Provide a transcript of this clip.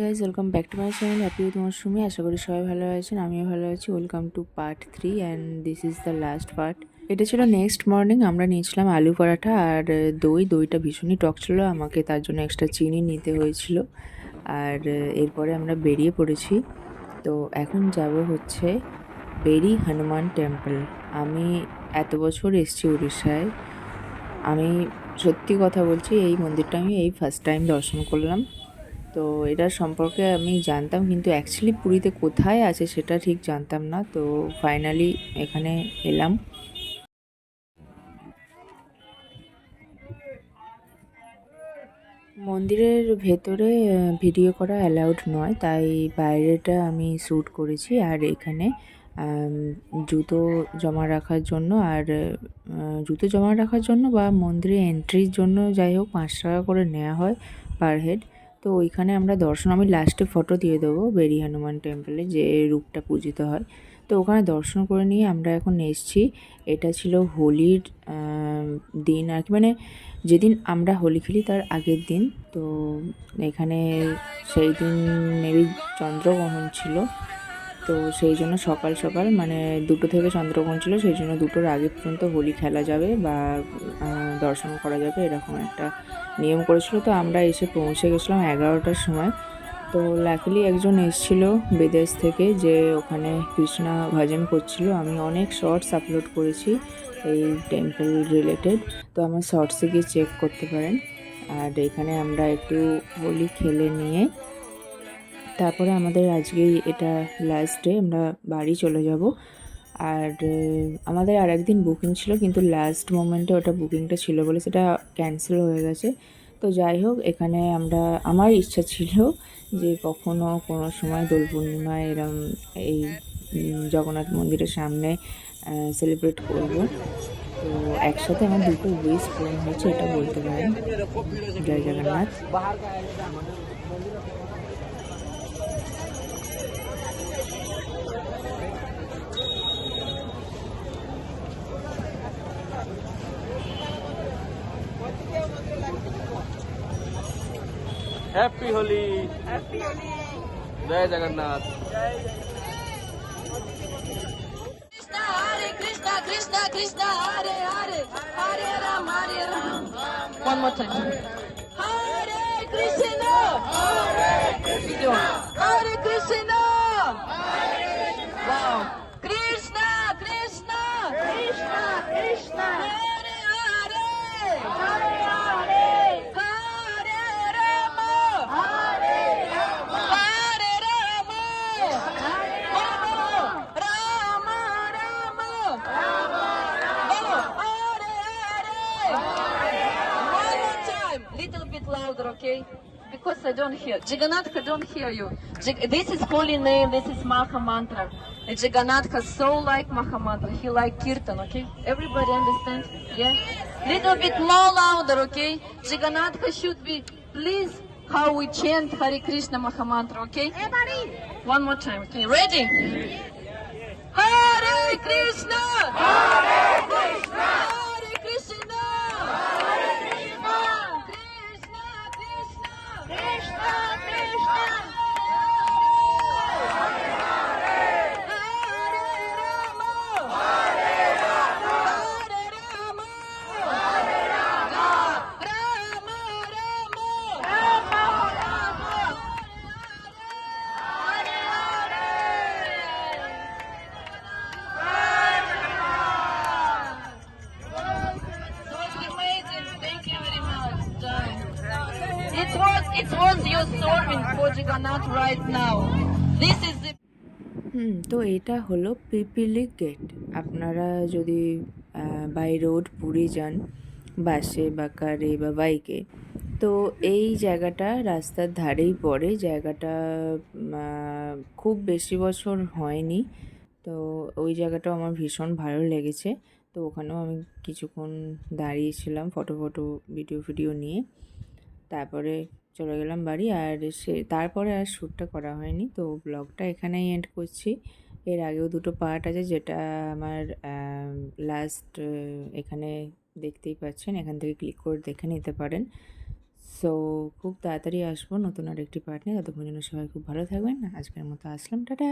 Guys, welcome back to my channel happy with তোমার সুমি। আশা করি সবাই ভালো আছেন, আমিও ভালো আছি। Welcome to part 3 and this is the last part. এটা ছিল নেক্সট মর্নিং। আমরা নিয়েছিলাম আলু পরাঠা আর দইটা ভীষণই টক ছিল, আমাকে তার জন্য এক্সট্রা চিনি নিতে হয়েছিল। আর এরপরে আমরা বেরিয়ে পড়েছি। তো এখন যাব হচ্ছে বেরি হনুমান টেম্পল। আমি এত বছর এসেছি উড়িষ্যায়, আমি সত্যি কথা বলছি, এই মন্দিরটা আমি এই ফার্স্ট টাইম দর্শন করলাম। তো এটার সম্পর্কে আমি জানতাম, কিন্তু অ্যাকচুয়ালি পুরীতে কোথায় আছে সেটা ঠিক জানতাম না। তো ফাইনালি এখানে এলাম। মন্দিরের ভেতরে ভিডিও করা অ্যালাউড নয়, তাই বাইরেটা আমি শ্যুট করেছি। আর এখানে আম, জুতো জমা রাখার জন্য আর জুতো জমা রাখার জন্য বা মন্দিরে এন্ট্রির জন্য যাই হোক 5 টাকা করে নেওয়া হয় পার হেড। তো ওইখানে আমরা দর্শন, আমি লাস্টে ফটো দিয়ে দেবো বেরি হনুমান টেম্পলে যে রূপটা পূজিত হয়। তো ওখানে দর্শন করে নিয়ে আমরা এখন এসেছি। এটা ছিল হোলির দিন আর কি, মানে যেদিন আমরা হোলি খেলি তার আগের দিন। তো এখানে সেই দিন মেবি চন্দ্রগ্রহণ ছিল, তো সেই জন্য সকাল সকাল মানে 2টো থেকে চন্দ্রগ্রহণ ছিল, সেই জন্য 2টোর আগে পর্যন্ত হোলি খেলা যাবে বা দর্শন করা যাবে, এরকম একটা নিয়ম করেছিল। তো আমরা এসে পৌঁছে গেছিলাম 11টার সময়। তো লাকিলি একজন এসেছিল বিদেশ থেকে, যে ওখানে কৃষ্ণা ভজন করছিল। আমি অনেক শর্টস আপলোড করেছি এই টেম্পল রিলেটেড, তো আমার শর্টসে গিয়ে চেক করতে পারেন। আর এখানে আমরা একটু হোলি খেলে নিয়ে তারপরে আমাদের আজকেই এটা লাস্ট ডে, আমরা বাড়ি চলে যাব। আর আমাদের আর একদিন বুকিং ছিল, কিন্তু লাস্ট মোমেন্টে ওটা বুকিংটা ছিল বলে সেটা ক্যান্সেল হয়ে গেছে। তো যাই হোক, এখানে আমার ইচ্ছা ছিল যে কখনো কোনো সময় দোল পূর্ণিমায় এরম এই জগন্নাথ মন্দিরের সামনে সেলিব্রেট করব। তো একসাথে আমার 2টো উইশ পূরণ হয়েছে, এটা বলতে পারেন। জয় জগন্নাথ। हैप्पी होली। हैप्पी होली। जय Jagannath. Hare Krishna, Krishna Krishna, Hare Hare, Hare Ram, Hare Ram. One more time. Hare Krishna, Hare Krishna, Hare Krishna. Wow. Krishna, Krishna, Krishna Krishna, Hare Hare, Hare Hare, Hare Rama, Hare Rama, Hare Rama, Hare Rama, Rama Rama, Rama Rama, Hare Hare. One more time, little bit louder, okay? Because I don't hear. Jagannatha don't hear you. This is holy name. This is Maha Mantra. And Jagannatha so like Maha Mantra. He like Kirtan, okay? Everybody understand? Yeah? Little bit more louder, okay? Jagannatha should be, please, how we chant Hare Krishna Maha Mantra, okay? Everybody! One more time, okay? Ready? Hare Krishna! Hare Krishna! Hare Krishna! Hare Krishna! Krishna Krishna! Krishna Krishna! Hare Hare! Hare Rama! Hare Rama! Hare Rama! Hare Rama! Rama Rama! Rama Rama! Hare Hare! That was amazing. Thank you very much. It was your storming for Jagannath right now. This is the তো এটা হলো Pipili gate. আপনারা যদি by road Puri যান, বাসে বা কারে বা বাইকে, তো এই জায়গাটা রাস্তার ধারেই পড়ে। জায়গাটা খুব বেশি বছর হয়নি, তো ওই জায়গাটাও আমার ভীষণ ভালো লেগেছে। তো ওখানেও আমি কিছুক্ষণ দাঁড়িয়েছিলাম ফটো ভিডিও নিয়ে। তারপরে চলে গেলাম বাড়ি। আর তারপরে আর শ্যুটটা করা হয়নি, তো ব্লগটা এখানেই এন্ড করছি। এর আগেও 2টো পার্ট আছে, যেটা আমার লাস্ট এখানে দেখতেই পাচ্ছেন, এখান থেকে ক্লিক করে দেখে নিতে পারেন। সো খুব তাড়াতাড়ি আসবো নতুন আরেকটি পার্ট নিয়ে। ততক্ষণ জন্য সবাই খুব ভালো থাকবেন। আজকের মতো আসলাম, টাটা।